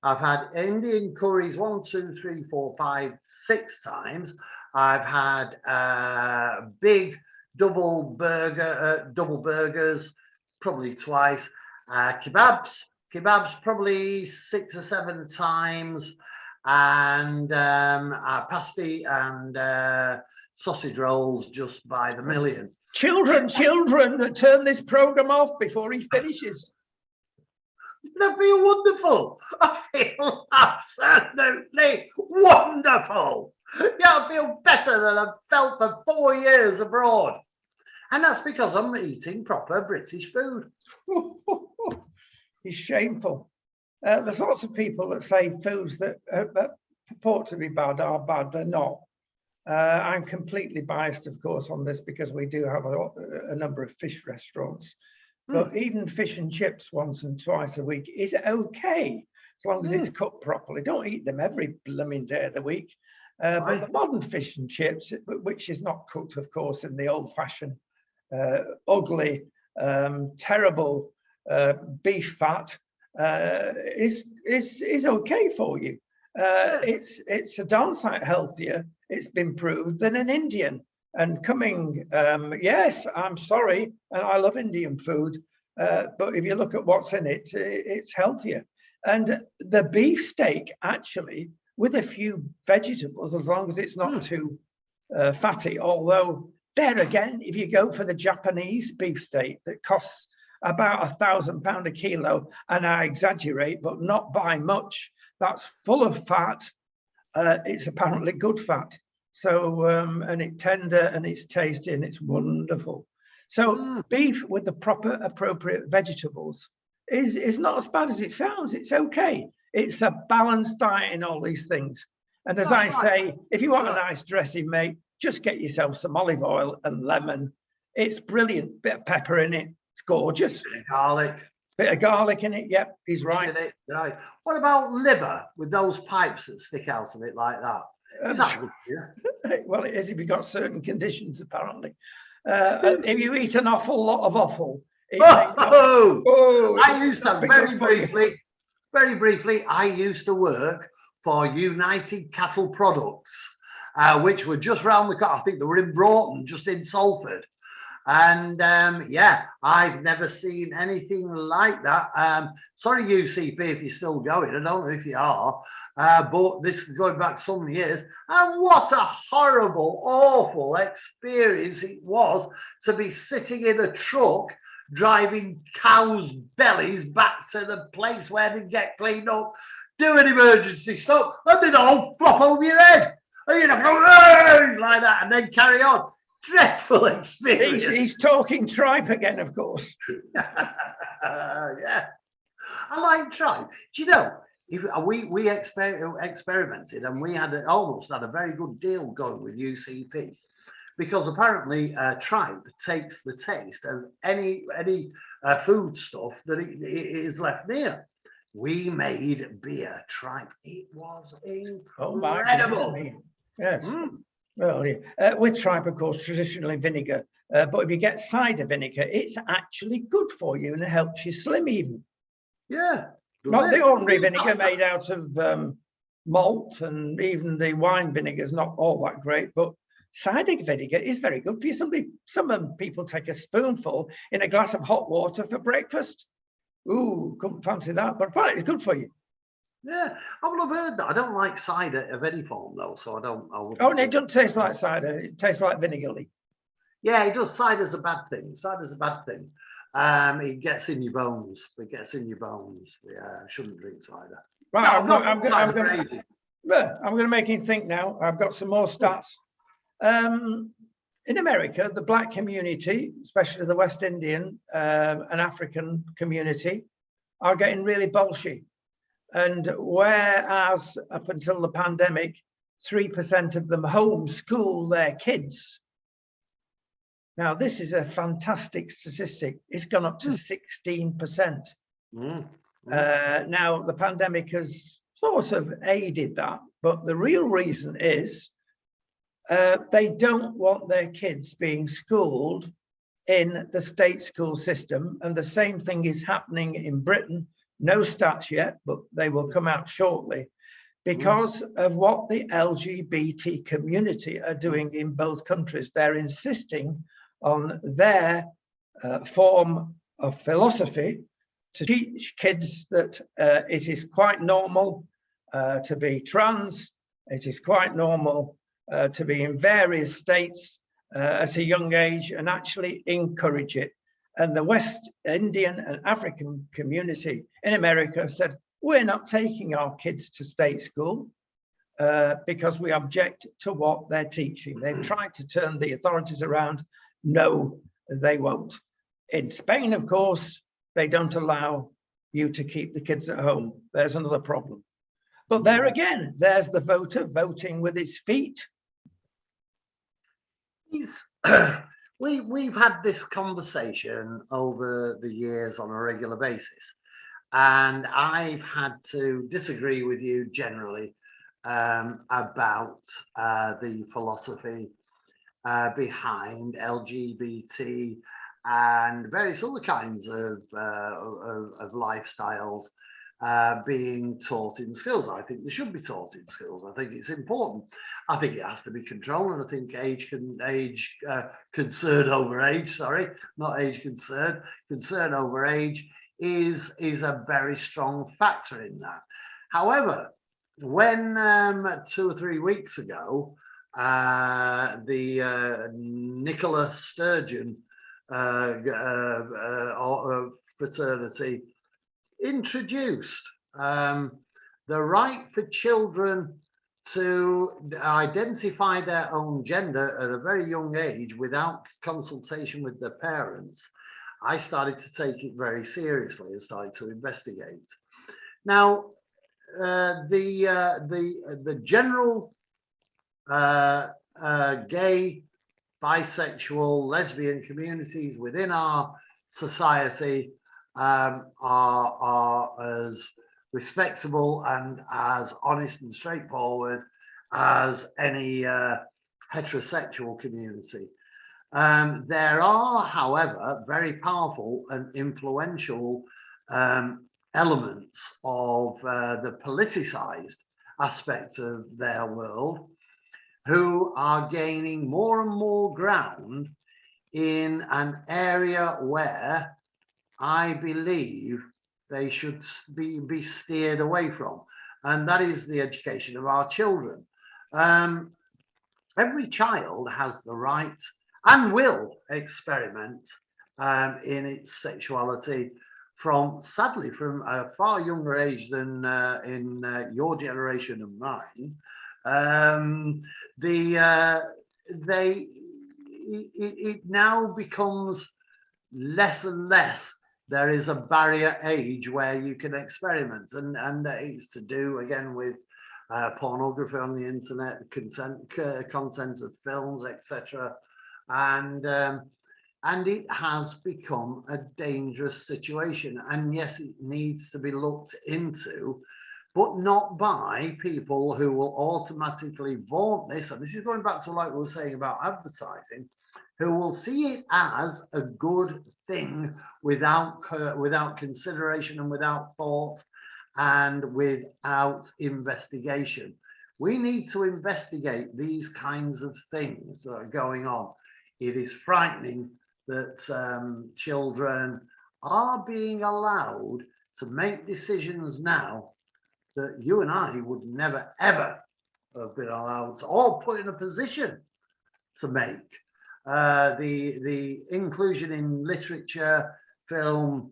I've had Indian curries 1, 2, 3, 4, 5, 6 times. I've had big double burgers probably twice. Kebabs probably 6 or 7 times, and pasty and sausage rolls just by the million. Children, turn this program off before he finishes. I feel wonderful. I feel absolutely wonderful. Yeah, I feel better than I've felt for 4 years abroad. And that's because I'm eating proper British food. It's shameful. There's lots of people that say foods that purport to be bad are bad. They're not. I'm completely biased, of course, on this because we do have a number of fish restaurants. But even fish and chips once and twice a week is okay, as long as it's cooked properly. Don't eat them every blooming day of the week. But the modern fish and chips, which is not cooked, of course, in the old-fashioned, ugly, terrible beef fat, is okay for you. It's a darn sight healthier, it's been proved, than an Indian. And coming, yes, I'm sorry, and I love Indian food, but if you look at what's in it, it's healthier. And the beef steak, actually, with a few vegetables, as long as it's not too fatty, although there again, if you go for the Japanese beef steak that costs about £1,000 a kilo, and I exaggerate, but not by much, that's full of fat, it's apparently good fat. So, and it's tender and it's tasty and it's wonderful. So beef with the proper appropriate vegetables is not as bad as it sounds. It's okay. It's a balanced diet in all these things. And as I say, if you want a nice dressing, mate, just get yourself some olive oil and lemon. It's brilliant. Bit of pepper in it. It's gorgeous. Bit of garlic in it. Yep, he's right. Right. What about liver with those pipes that stick out of it like that? Is that good for you? Well, it is if you've got certain conditions, apparently. If you eat an awful lot of offal, I used to very briefly, I used to work for United Cattle Products, which were just round the corner. I think they were in Broughton, just in Salford. And yeah, I've never seen anything like that. Sorry, UCP, if you're still going. I don't know if you are, but this is going back some years. And what a horrible, awful experience it was to be sitting in a truck driving cows' bellies back to the place where they get cleaned up, do an emergency stop, and then all flop over your head. And you know, like that, and then carry on. Dreadful experience. He's talking tripe again, of course. Yeah, I like tripe. Do you know, if we experimented and we had almost had a very good deal going with UCP, because apparently tripe takes the taste of any food stuff that it is left near. We made beer tripe. It was incredible. Yes. Well, yeah. With tripe, of course, traditionally vinegar. But if you get cider vinegar, it's actually good for you and it helps you slim even. Yeah. Not the ordinary vinegar made out of malt, and even the wine vinegar is not all that great. But cider vinegar is very good for you. Some people take a spoonful in a glass of hot water for breakfast. Ooh, couldn't fancy that. But apparently it's good for you. Yeah, I will have heard that. I don't like cider of any form, though, so I don't. Oh, no, it doesn't taste like cider. It tastes like vinegar. Yeah, it does. Cider's a bad thing. Cider's a bad thing. It gets in your bones. It gets in your bones. Yeah, I shouldn't drink cider. Right, I'm going to make him think now. I've got some more stats. In America, the black community, especially the West Indian and African community, are getting really bolshy. And whereas up until the pandemic, 3% of them homeschool their kids. Now, this is a fantastic statistic. It's gone up to 16%. Now, the pandemic has sort of aided that, but the real reason is they don't want their kids being schooled in the state school system. And the same thing is happening in Britain. No stats yet, but they will come out shortly, because of what the LGBT community are doing in both countries. They're insisting on their form of philosophy to teach kids that it is quite normal to be trans, it is quite normal to be in various states at a young age, and actually encourage it. And the West Indian and African community in America said, we're not taking our kids to state school because we object to what they're teaching. They've tried to turn the authorities around. No, they won't. In Spain, of course, they don't allow you to keep the kids at home. There's another problem. But there again, there's the voter voting with his feet. We've had this conversation over the years on a regular basis, and I've had to disagree with you generally about the philosophy behind LGBT and various other kinds of lifestyles being taught in schools. I think they should be taught in schools. I think it's important. I think it has to be controlled, and I think concern over age, sorry, not age concern over age is a very strong factor in that. However, when 2 or 3 weeks ago, the Nicola Sturgeon fraternity introduced the right for children to identify their own gender at a very young age without consultation with their parents, I started to take it very seriously and started to investigate. Now, the general gay, bisexual, lesbian communities within our society are as respectable and as honest and straightforward as any heterosexual community. There are, however, very powerful and influential elements of the politicized aspect of their world who are gaining more and more ground in an area where I believe they should be steered away from, and that is the education of our children. Every child has the right and will experiment in its sexuality sadly, from a far younger age than in your generation and mine. It now becomes less and less. There is a barrier age where you can experiment, and it's to do again with pornography on the internet, content of films, etc. And it has become a dangerous situation. And yes, it needs to be looked into, but not by people who will automatically vaunt this. And this is going back to like we were saying about advertising, who will see it as a good thing without consideration and without thought and without investigation. We need to investigate these kinds of things that are going on. It is frightening that children are being allowed to make decisions now that you and I would never, ever have been allowed to, or put in a position to make. The inclusion in literature, film,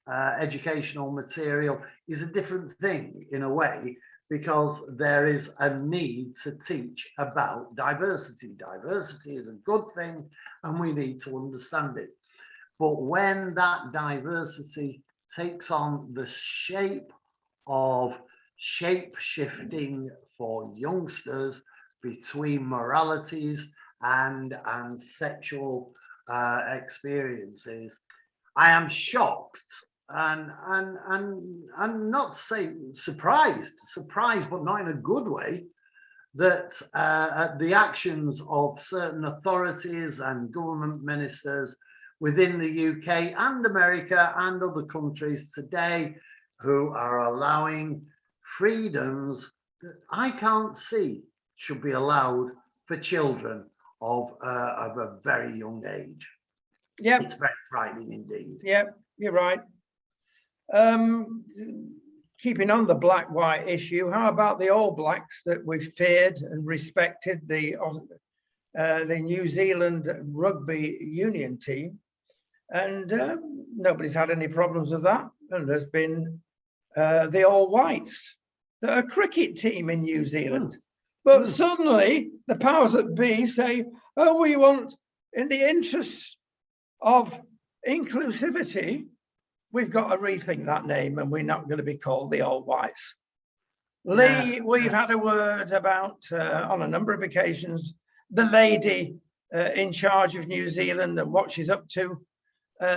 educational material is a different thing in a way, because there is a need to teach about diversity. Diversity is a good thing and we need to understand it. But when that diversity takes on the shape of shape-shifting for youngsters between moralities and sexual experiences, I am shocked and not say surprised, but not in a good way, that the actions of certain authorities and government ministers within the UK and America and other countries today who are allowing freedoms that I can't see should be allowed for children of a very young age. Yeah, it's very frightening indeed. Yeah, you're right. Keeping on the black-white issue, how about the All Blacks that we've feared and respected, the New Zealand rugby union team, and nobody's had any problems with that. And there's been the All Whites, that are a cricket team in New Zealand. But suddenly the powers that be say, oh, we want, in the interests of inclusivity, we've got to rethink that name and we're not going to be called the All Whites. Leigh, we've had a word about, on a number of occasions, the lady in charge of New Zealand and what she's up to.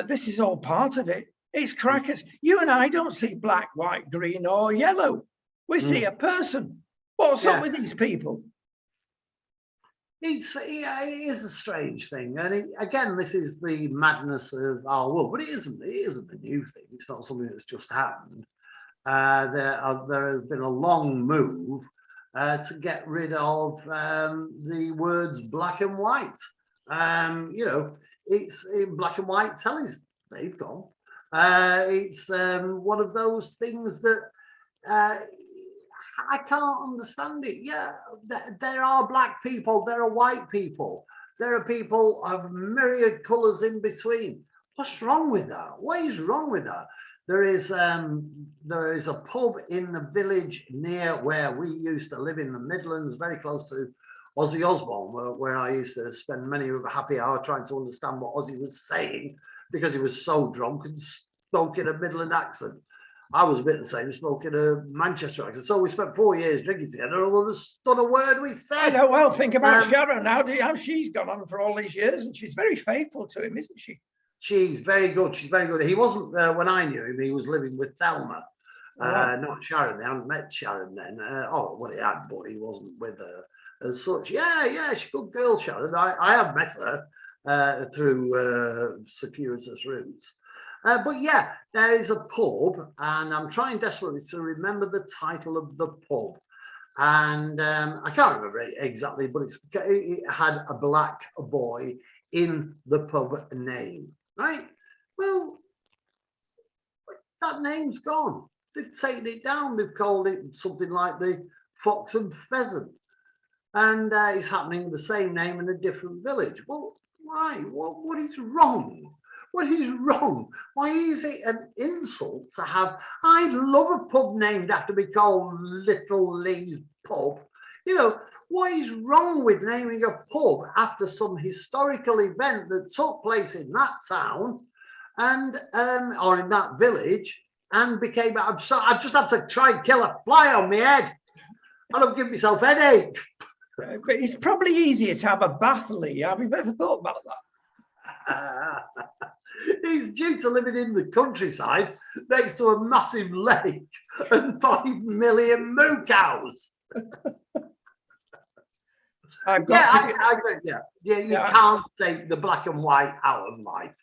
This is all part of it. It's crackers. You and I don't see black, white, green or yellow. We see a person. What's up with these people? It is a strange thing, and again, this is the madness of our world. But it isn't a new thing. It's not something that's just happened. There has been a long move to get rid of the words black and white. It's in black and white tellies. They've gone. It's one of those things that I can't understand it. Yeah, there are black people, there are white people, there are people of myriad colours in between. What's wrong with that? What is wrong with that? There is a pub in the village near where we used to live in the Midlands, very close to Ozzy Osbourne, where I used to spend many of a happy hour trying to understand what Ozzy was saying because he was so drunk and spoke in a Midland accent. I was a bit the same, spoke in a Manchester accent. So we spent 4 years drinking together and I understood a word we said. I know, well, think about Sharon. How she's gone on for all these years and she's very faithful to him, isn't she? She's very good. She's very good. He wasn't, when I knew him, he was living with Thelma, not Sharon. They hadn't met Sharon then. He had, but he wasn't with her as such. Yeah, she's a good girl, Sharon. I have met her through circuitous routes. But yeah, there is a pub, and I'm trying desperately to remember the title of the pub. And I can't remember it exactly, but it had a black boy in the pub name, right? Well, that name's gone. They've taken it down. They've called it something like the Fox and Pheasant. And it's happening with the same name in a different village. Well, why? What is wrong? What is wrong? Why is it an insult to have? I'd love a pub named after me called Little Leigh's Pub. What is wrong with naming a pub after some historical event that took place in that town and or in that village and became? I just had to try and kill a fly on my head. And I've given myself a headache. But it's probably easier to have a bath, Leigh. Have you ever thought about that? He's due to living in the countryside next to a massive lake and 5 million moo cows. You can't take the black and white out of life.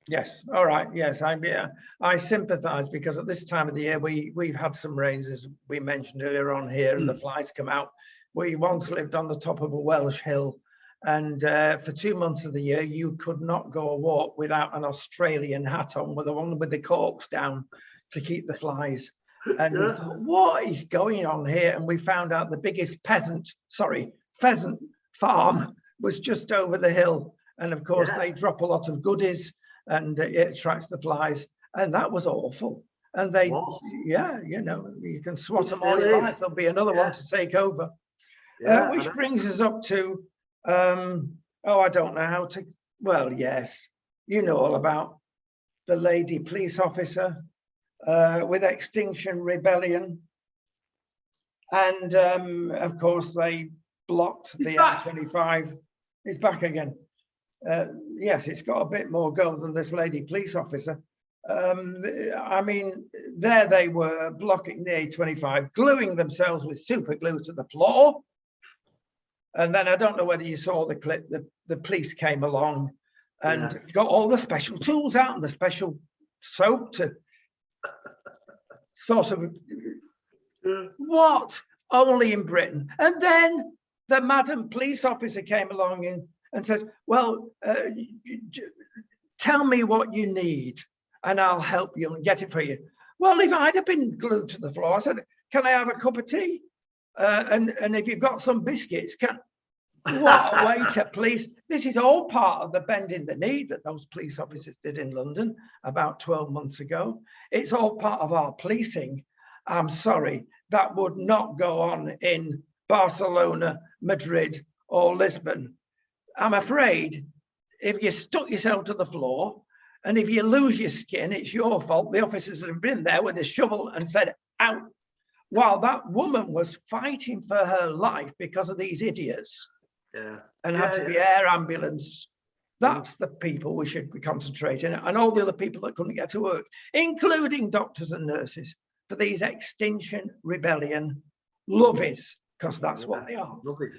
Yes, all right. Yes, I sympathise because at this time of the year we've had some rains, as we mentioned earlier on here, and the flies come out. We once lived on the top of a Welsh hill. And for 2 months of the year, you could not go a walk without an Australian hat on, with the one with the corks down to keep the flies. And we thought, what is going on here? And we found out the biggest pheasant farm was just over the hill. And of course, they drop a lot of goodies and it attracts the flies. And that was awful. And you can swat them all your life. There'll be another one to take over. Which brings us up to I don't know how to. Well, yes, you know all about the lady police officer with Extinction Rebellion, and of course they blocked the M25. It's back again. Yes, it's got a bit more go than this lady police officer. I mean, there they were blocking the A25, gluing themselves with super glue to the floor. And then I don't know whether you saw the clip, the police came along and got all the special tools out and the special soap to sort of what only in Britain. And then the madam police officer came along and said, well, tell me what you need and I'll help you and get it for you. Well, if I'd have been glued to the floor, I said, can I have a cup of tea? And if you've got some biscuits, what a way to police. This is all part of the bending the knee that those police officers did in London about 12 months ago. It's all part of our policing. I'm sorry, that would not go on in Barcelona, Madrid, or Lisbon. I'm afraid if you stuck yourself to the floor and if you lose your skin, it's your fault. The officers have been there with a shovel and said, out, while that woman was fighting for her life because of these idiots. And had to be air ambulance. That's the people we should be concentrating on, and all the other people that couldn't get to work, including doctors and nurses, for these Extinction Rebellion lovies, because that's what they are. Lovies.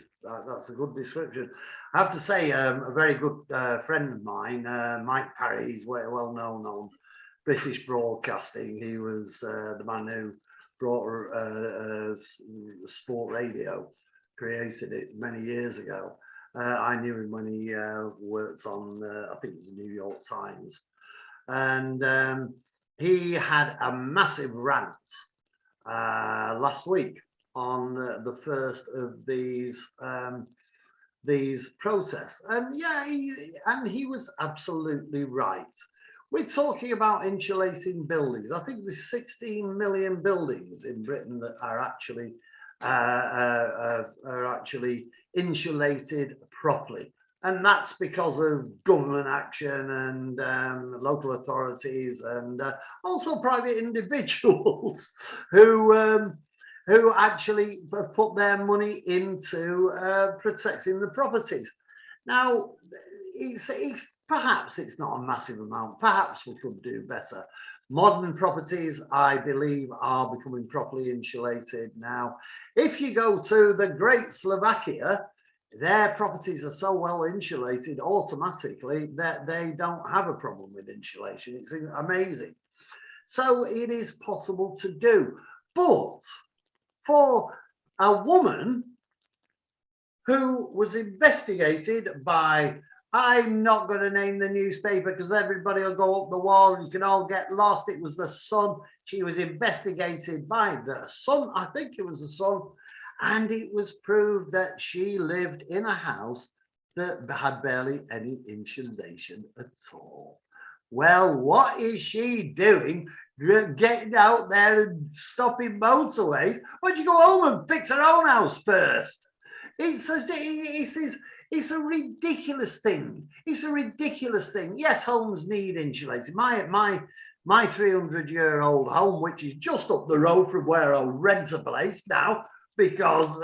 That's a good description. I have to say, a very good friend of mine, Mike Parry, he's well known on British broadcasting. He was the man who brought sport radio. Created it many years ago. I knew him when he worked on, I think it was the New York Times. And he had a massive rant last week on the first of these protests. And he was absolutely right. We're talking about insulating buildings. I think there's 16 million buildings in Britain that are actually insulated properly, and that's because of government action and local authorities and also private individuals who actually put their money into protecting the properties. Now, perhaps it's not a massive amount. Perhaps we could do better. Modern properties, I believe, are becoming properly insulated now. If you go to the great Slovakia, their properties are so well insulated automatically that they don't have a problem with insulation. It's amazing. So it is possible to do. But for a woman who was investigated by, I'm not going to name the newspaper because everybody will go up the wall and you can all get lost. It was the Sun. She was investigated by the Sun. I think it was the Sun. And it was proved that she lived in a house that had barely any insulation at all. Well, what is she doing? Getting out there and stopping motorways? Why don't you go home and fix her own house first? It's a ridiculous thing. It's a ridiculous thing. Yes, homes need insulating. My 300-year-old home, which is just up the road from where I'll rent a place now, because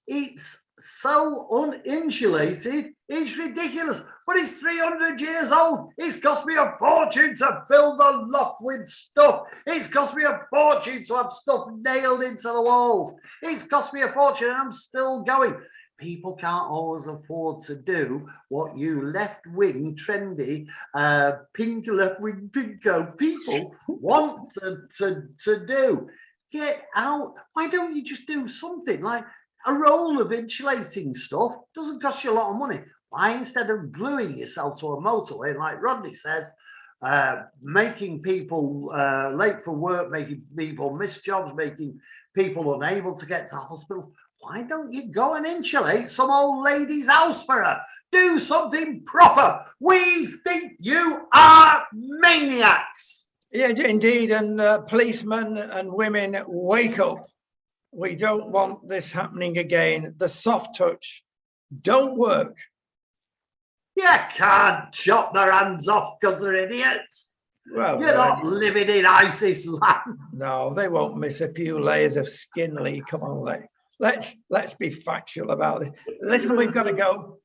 it's so uninsulated, it's ridiculous. But it's 300 years old. It's cost me a fortune to fill the loft with stuff. It's cost me a fortune to have stuff nailed into the walls. It's cost me a fortune and I'm still going. People can't always afford to do what you left-wing, trendy, pink left-wing pinko people want to do. Get out. Why don't you just do something like a roll of insulating stuff? Doesn't cost you a lot of money. Why, instead of gluing yourself to a motorway, like Rodney says, making people late for work, making people miss jobs, making people unable to get to hospital, why don't you go and insulate some old lady's house for her? Do something proper. We think you are maniacs. Yeah, indeed. And policemen and women, wake up. We don't want this happening again. The soft touch don't work. You can't chop their hands off because they're idiots. Well, you're not living in ISIS land. No, they won't miss a few layers of skin, Leigh. Come on, let's be factual about it. Listen, we've got to go.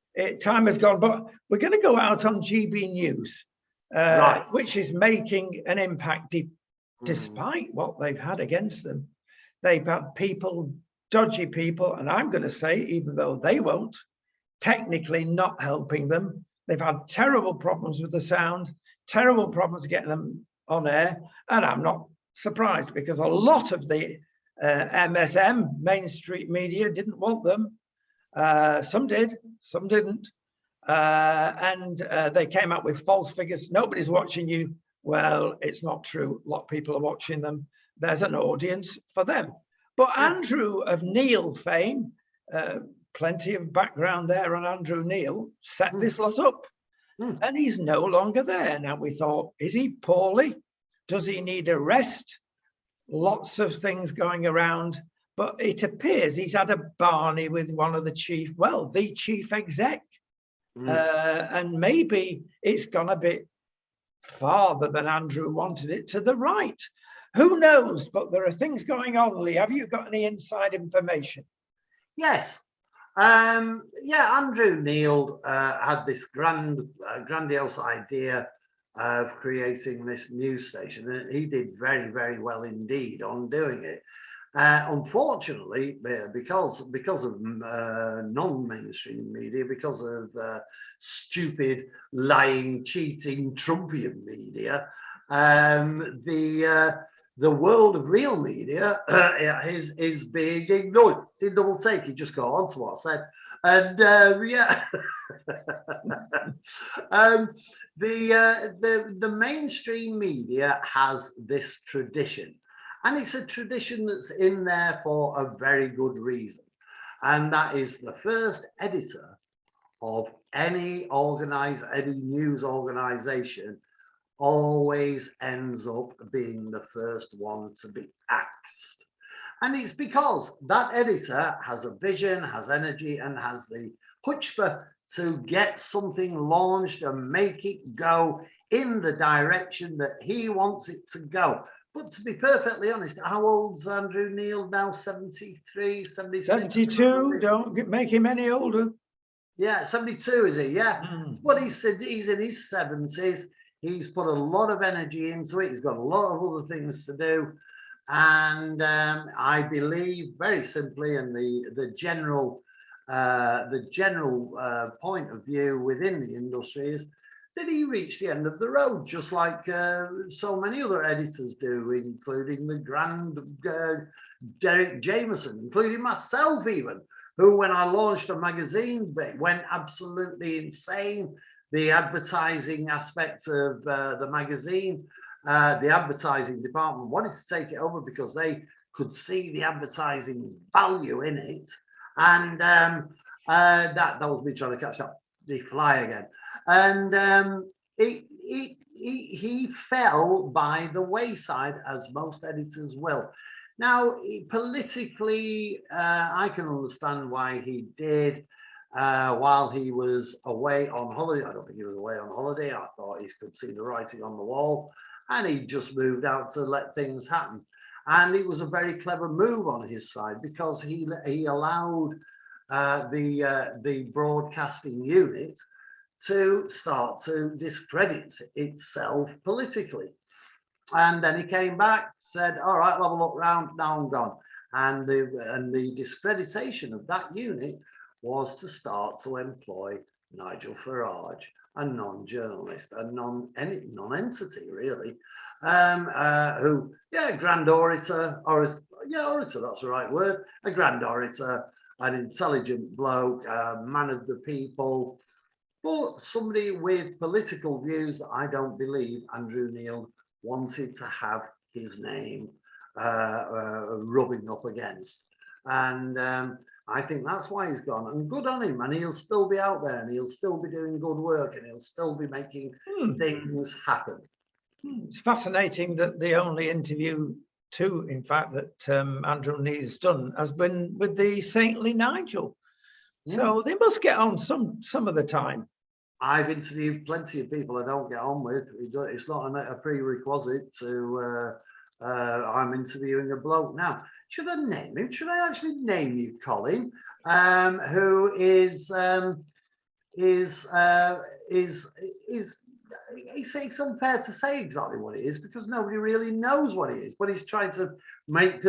Time has gone, but we're going to go out on GB News, right, which is making an impact despite what they've had against them. They've had people, dodgy people, and I'm going to say, even though they won't, technically not helping them. They've had terrible problems with the sound, terrible problems getting them on air. And I'm not surprised, because a lot of the MSM, mainstream media, didn't want them. Some did, some didn't. And they came up with false figures. Nobody's watching you. Well, it's not true. A lot of people are watching them. There's an audience for them. But Andrew of Neil fame, plenty of background there on Andrew Neil, set this lot up. And he's no longer there. Now, we thought, is he poorly? Does he need a rest? Lots of things going around. But it appears he's had a barney with one of the the chief exec. And maybe it's gone a bit farther than Andrew wanted it, to the right. Who knows? But there are things going on, Leigh. Have you got any inside information? Yes. Andrew Neil had this grandiose idea of creating this news station, and he did very, very well indeed on doing it. Unfortunately, because of non-mainstream media, because of stupid, lying, cheating Trumpian media, the world of real media is being ignored. It's in double take. You just go on to what I said, and the mainstream media has this tradition. And it's a tradition that's in there for a very good reason. And that is the first editor of any news organization always ends up being the first one to be axed. And it's because that editor has a vision, has energy, and has the chutzpah to get something launched and make it go in the direction that he wants it to go. But to be perfectly honest, how old's Andrew Neil now? 73, 76? 72, don't make him any older. Yeah, 72 is he? Yeah. But he's in his 70s. He's put a lot of energy into it. He's got a lot of other things to do. And I believe, very simply, and the general point of view within the industry is that he reached the end of the road, just like so many other editors do, including the grand Derek Jameson, including myself even, who, when I launched a magazine, went absolutely insane. The advertising aspect of the magazine, the advertising department wanted to take it over because they could see the advertising value in it. And that was me trying to catch the fly again. And he fell by the wayside, as most editors will. Now, politically, I can understand why he did while he was away on holiday. I don't think he was away on holiday. I thought he could see the writing on the wall, and he just moved out to let things happen. And it was a very clever move on his side, because he allowed the broadcasting unit to start to discredit itself politically. And then he came back, said, all right, we'll have a look round, now I'm gone. And the discreditation of that unit was to start to employ Nigel Farage, a non-journalist, a non-entity really, who, grand orator, orator, that's the right word, a grand orator, an intelligent bloke, a man of the people, but somebody with political views that I don't believe Andrew Neil wanted to have his name rubbing up against. And I think that's why he's gone. And good on him. And he'll still be out there, and he'll still be doing good work, and he'll still be making things happen. It's fascinating that the only interview in fact, that Andrew Neil's done has been with the saintly Nigel. So they must get on some of the time. I've interviewed plenty of people I don't get on with. It's not a prerequisite to I'm interviewing a bloke now. Should I name him? Should I actually name you, Colin? Who is it's unfair to say exactly what it is, because nobody really knows what it is, but he's trying to make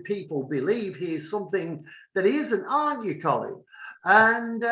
people believe he is something that he isn't, aren't you, Colin? And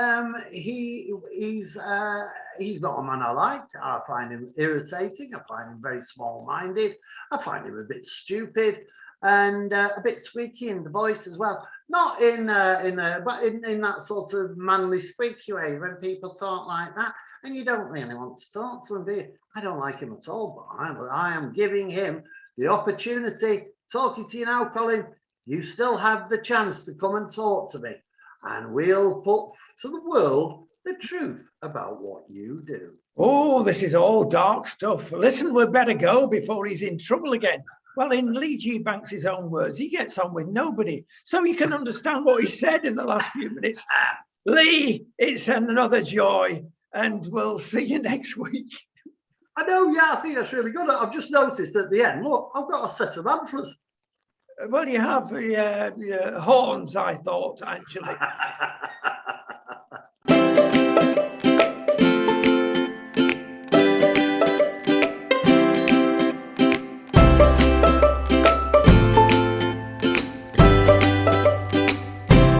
he's not a man I like. I find him irritating. I find him very small-minded. I find him a bit stupid and a bit squeaky in the voice as well. Not but in that sort of manly squeaky way when people talk like that, and you don't really want to talk to him, do you? I don't like him at all, but I am giving him the opportunity. Talking to you now, Colin. You still have the chance to come and talk to me, and we'll put to the world the truth about what you do. Oh, this is all dark stuff. Listen, we'd better go before he's in trouble again. Well, in Leigh G. Banks' own words, he gets on with nobody. So you can understand what he said in the last few minutes. Leigh, it's another joy, and we'll see you next week. I know, yeah, I think that's really good. I've just noticed at the end, look, I've got a set of antlers. Well, you have horns, I thought, actually.